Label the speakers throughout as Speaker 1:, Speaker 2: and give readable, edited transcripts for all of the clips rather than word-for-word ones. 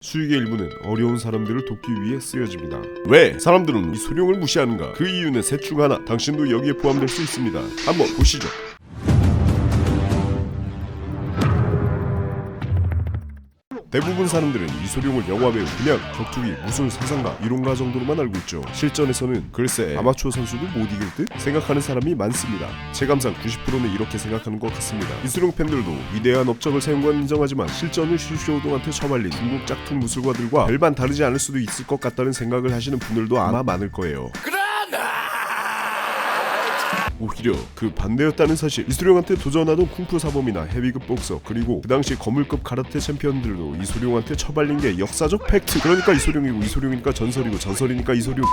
Speaker 1: 수익의 일부는 어려운 사람들을 돕기 위해 쓰여집니다. 왜 사람들은 이소룡을 무시하는가? 그 이유는 셋 중 하나, 당신도 여기에 포함될 수 있습니다. 한번 보시죠. 대부분 사람들은 이소룡을 영화 배우, 그냥 격투기, 무술, 사상가, 이론가 정도로만 알고 있죠. 실전에서는 글쎄 아마추어 선수도 못 이길 듯 생각하는 사람이 많습니다. 체감상 90%는 이렇게 생각하는 것 같습니다. 이소룡 팬들도 위대한 업적을 세운 건 인정하지만 실전을 슈쇼동한테 처발린 중국 짝퉁 무술가들과 별반 다르지 않을 수도 있을 것 같다는 생각을 하시는 분들도 아마 많을 거예요. 오히려 그 반대였다는 사실. 이소룡한테 도전하던 쿵푸 사범이나 헤비급 복서, 그리고 그 당시 거물급 가라테 챔피언들도 이소룡한테 처발린 게 역사적 팩트. 그러니까 이소룡이고, 이소룡이니까 전설이고, 전설이니까 이소룡.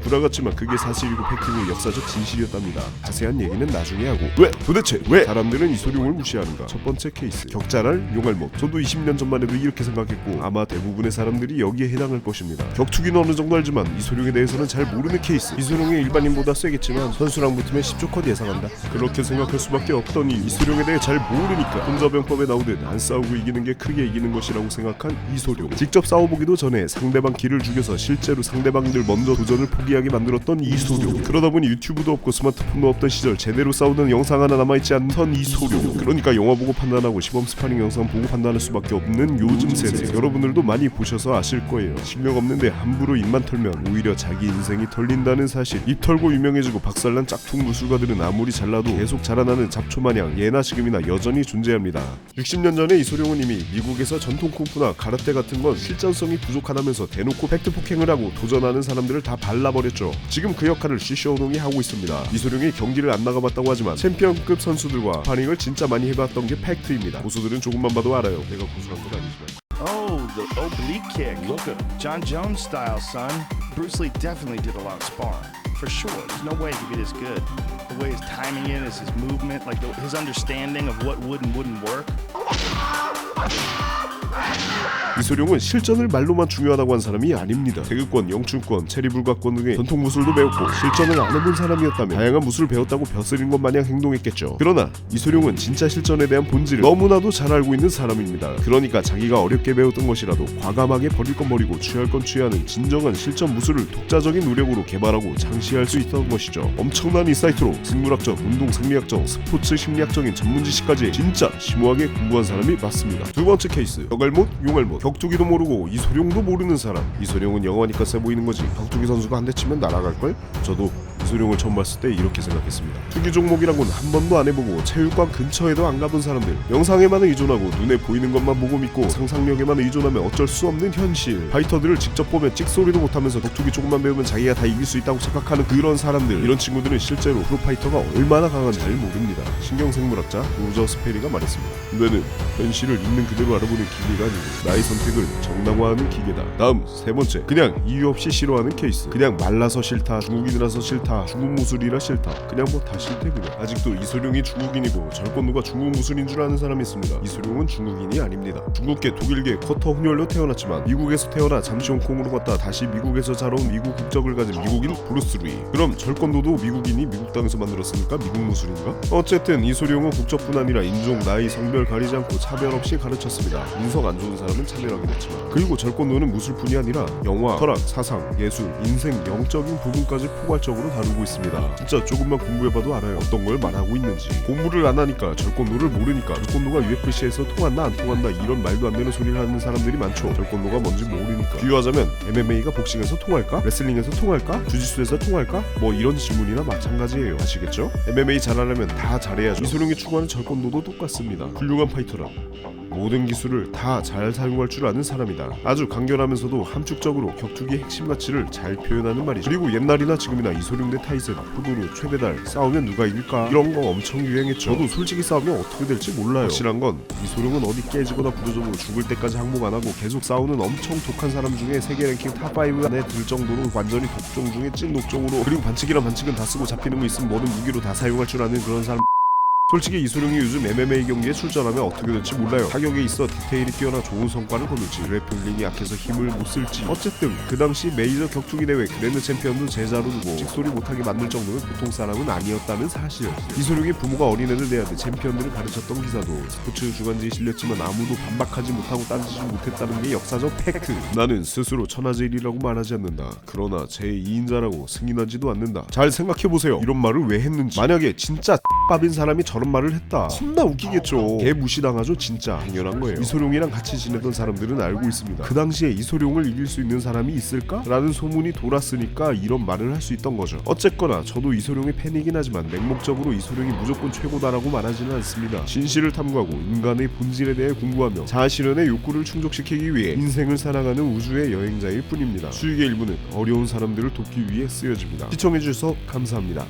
Speaker 1: 구라같지만 그게 사실이고 팩트고 역사적 진실이었답니다. 자세한 얘기는 나중에 하고. 도대체 왜 사람들은 이소룡을 무시하는가? 첫 번째 케이스, 격자랄 용알못. 저도 20년 전만 해도 이렇게 생각했고 아마 대부분의 사람들이 여기에 해당할 것입니다. 격투기는 어느 정도 알지만 이소룡에 대해서는 잘 모르는 케이스. 이소룡이 일반인보다 세겠지만 선수랑 붙으면 10조 컷 예상한다. 그렇게 생각할 수밖에 없던 이유, 이소룡에 대해 잘 모르니까. 혼자병법에 나오듯 안 싸우고 이기는 게 크게 이기는 것이라고 생각한 이소룡. 직접 싸워보기도 전에 상대방 기를 죽여서 실제로 상대방들 먼저 도전을 포기하게 만들었던 이소룡. 그러다 보니 유튜브도 없고 스마트폰도 없던 시절 제대로 싸우는 영상 하나 남아있지 않던 이소룡. 그러니까 영화 보고 판단하고 시범 스파링 영상 보고 판단할 수밖에 없는 요즘 세대. 여러분들도 많이 보셔서 아실 거예요. 실력 없는데 함부로 입만 털면 오히려 자기 인생이 털린다는 사실. 입 털고 유명해지고 박살난 짝퉁 무술가들은 아무리 잘나도 계속 자라나는 잡초마냥 예나 지금이나 여전히 존재합니다. 60년 전에 이소룡은 이미 미국에서 전통 쿵푸나 가라테 같은 건 실전성이 부족하다면서 대놓고 팩트 폭행을 하고 도전하는 사람들을 다 발라버렸죠. 지금 그 역할을 시쇼동이 하고 있습니다. 이소룡이 경기를 안 나가봤다고 하지만 챔피언급 선수들과 스파링을 진짜 많이 해봤던 게 팩트입니다. 고수들은 조금만 봐도 알아요. 내가 고수란 건 아니지만.
Speaker 2: Oh, the oblique kick. Look at John Jones style, son. Bruce Lee definitely did a lot of sparring. For sure. There's no way he could be this good. The way he's timing it, is his movement, like his understanding of what would and wouldn't work.
Speaker 1: 이소룡은 실전을 말로만 중요하다고 한 사람이 아닙니다. 태극권, 영춘권, 체리불가권 등의 전통 무술도 배웠고 실전을 안 해본 사람이었다면 다양한 무술을 배웠다고 벼슬인 것 마냥 행동했겠죠. 그러나 이소룡은 진짜 실전에 대한 본질을 너무나도 잘 알고 있는 사람입니다. 그러니까 자기가 어렵게 배웠던 것이라도 과감하게 버릴 건 버리고 취할 건 취하는 진정한 실전 무술을 독자적인 노력으로 개발하고 장시할 수 있었던 것이죠. 엄청난 인사이트로 생물학적, 운동 생리학적, 스포츠 심리학적인 전문 지식까지 진짜 심오하게 공부한 사람이 맞습니다. 두 번째 케이스, 여갈못, 용알못. 격투기도 모르고 이소룡도 모르는 사람. 이소룡은 영화니까 세 보이는 거지. 격투기 선수가 한 대 치면 날아갈걸? 저도 이소룡을 처음 봤을 때 이렇게 생각했습니다. 투기 종목이란 건 한 번도 안 해보고 체육관 근처에도 안 가본 사람들. 영상에만 의존하고 눈에 보이는 것만 보고 믿고 상상력에만 의존하면 어쩔 수 없는 현실. 파이터들을 직접 보면 찍소리도 못하면서 격투기 조금만 배우면 자기가 다 이길 수 있다고 생각하는 그런 사람들. 이런 친구들은 실제로 프로파이터가 얼마나 강한지 잘 모릅니다. 신경생물학자 로저 스페리가 말했습니다. 뇌는 현실을 있는 그대로 알아보는 기계가 아니고 나의 선택을 정당화하는 기계다. 다음 세 번째, 그냥 이유 없이 싫어하는 케이스. 그냥 말라서 싫다, 중국인이라서 싫다, 중국 무술이라 싫다, 그냥 뭐 다 싫대 그냥. 아직도 이소룡이 중국인이고 절권도가 중국 무술인 줄 아는 사람이 있습니다. 이소룡은 중국인이 아닙니다. 중국계, 독일계, 쿼터 혼혈로 태어났지만 미국에서 태어나 잠시 홍콩으로 갔다 다시 미국에서 자라온 미국 국적을 가진 미국인 브루스 리. 그럼 절권도도 미국인이 미국 땅에서 만들었으니까 미국 무술인가? 어쨌든 이소룡은 국적뿐 아니라 인종, 나이, 성별 가리지 않고 차별 없이 가르쳤습니다. 인성 안 좋은 사람은 차별하긴 했지만. 그리고 절권도는 무술뿐이 아니라 영화, 철학, 사상, 예술, 인생, 영적인 부분까지 포괄적으로 다루고 있습니다. 진짜 조금만 공부해봐도 알아요. 어떤 걸 말하고 있는지. 공부를 안 하니까 절권도를 모르니까 절권도가 UFC에서 통한다 안 통한다 이런 말도 안 되는 소리를 하는 사람들이 많죠. 절권도가 뭔지 모르니까. 비유하자면 MMA가 복싱에서 통할까? 레슬링에서 통할까? 주짓수에서 통할까? 뭐 이런 질문이나 마찬가지예요. 아시겠죠? MMA 잘하려면 다 잘해야죠. 이소룡이 추구하는 절권도도 똑같습니다. 훌륭한 파이터라. 모든 기술을 다 잘 사용할 줄 아는 사람이다. 아주 강렬하면서도 함축적으로 격투기의 핵심 가치를 잘 표현하는 말이죠. 그리고 옛날이나 지금이나 이소룡 대 타이슨, 후두루, 최배달 싸우면 누가 이길까? 이런 거 엄청 유행했죠. 저도 솔직히 싸우면 어떻게 될지 몰라요. 확실한 건 이소룡은 어디 깨지거나 부러져도 죽을 때까지 항복 안 하고 계속 싸우는 엄청 독한 사람 중에 세계 랭킹 탑5 안에 들 정도로 완전히 독종 중에 찐 독종으로, 그리고 반칙이란 반칙은 다 쓰고 잡히는 거 있으면 모든 무기로 다 사용할 줄 아는 그런 사람. 솔직히 이소룡이 요즘 MMA 경기에 출전하면 어떻게 될지 몰라요. 타격에 있어 디테일이 뛰어나 좋은 성과를 거둘지, 그래플링이 약해서 힘을 못 쓸지. 어쨌든 그 당시 메이저 격투기 대회 그랜드 챔피언도 제자로 두고 찍소리 못하게 만들 정도는 보통 사람은 아니었다는 사실. 이소룡이 부모가 어린애들 대하듯 챔피언들을 가르쳤던 기사도 스포츠 주간지에 실렸지만 아무도 반박하지 못하고 따지지 못했다는 게 역사적 팩트. 나는 스스로 천하제일이라고 말하지 않는다. 그러나 제2인자라고 승인하지도 않는다. 잘 생각해보세요. 이런 말을 왜 했는지. 만약에 진짜 X밥인 사람이 저런 말을 했다, 겁나 웃기겠죠. 개 무시당하죠. 진짜 당연한 거예요. 이소룡이랑 같이 지내던 사람들은 알고 있습니다. 그 당시에 이소룡을 이길 수 있는 사람이 있을까? 라는 소문이 돌았으니까 이런 말을 할 수 있던 거죠. 어쨌거나 저도 이소룡의 팬이긴 하지만 맹목적으로 이소룡이 무조건 최고다라고 말하지는 않습니다. 진실을 탐구하고 인간의 본질에 대해 공부하며 자아실현의 욕구를 충족시키기 위해 인생을 살아가는 우주의 여행자일 뿐입니다. 수익의 일부는 어려운 사람들을 돕기 위해 쓰여집니다. 시청해주셔서 감사합니다.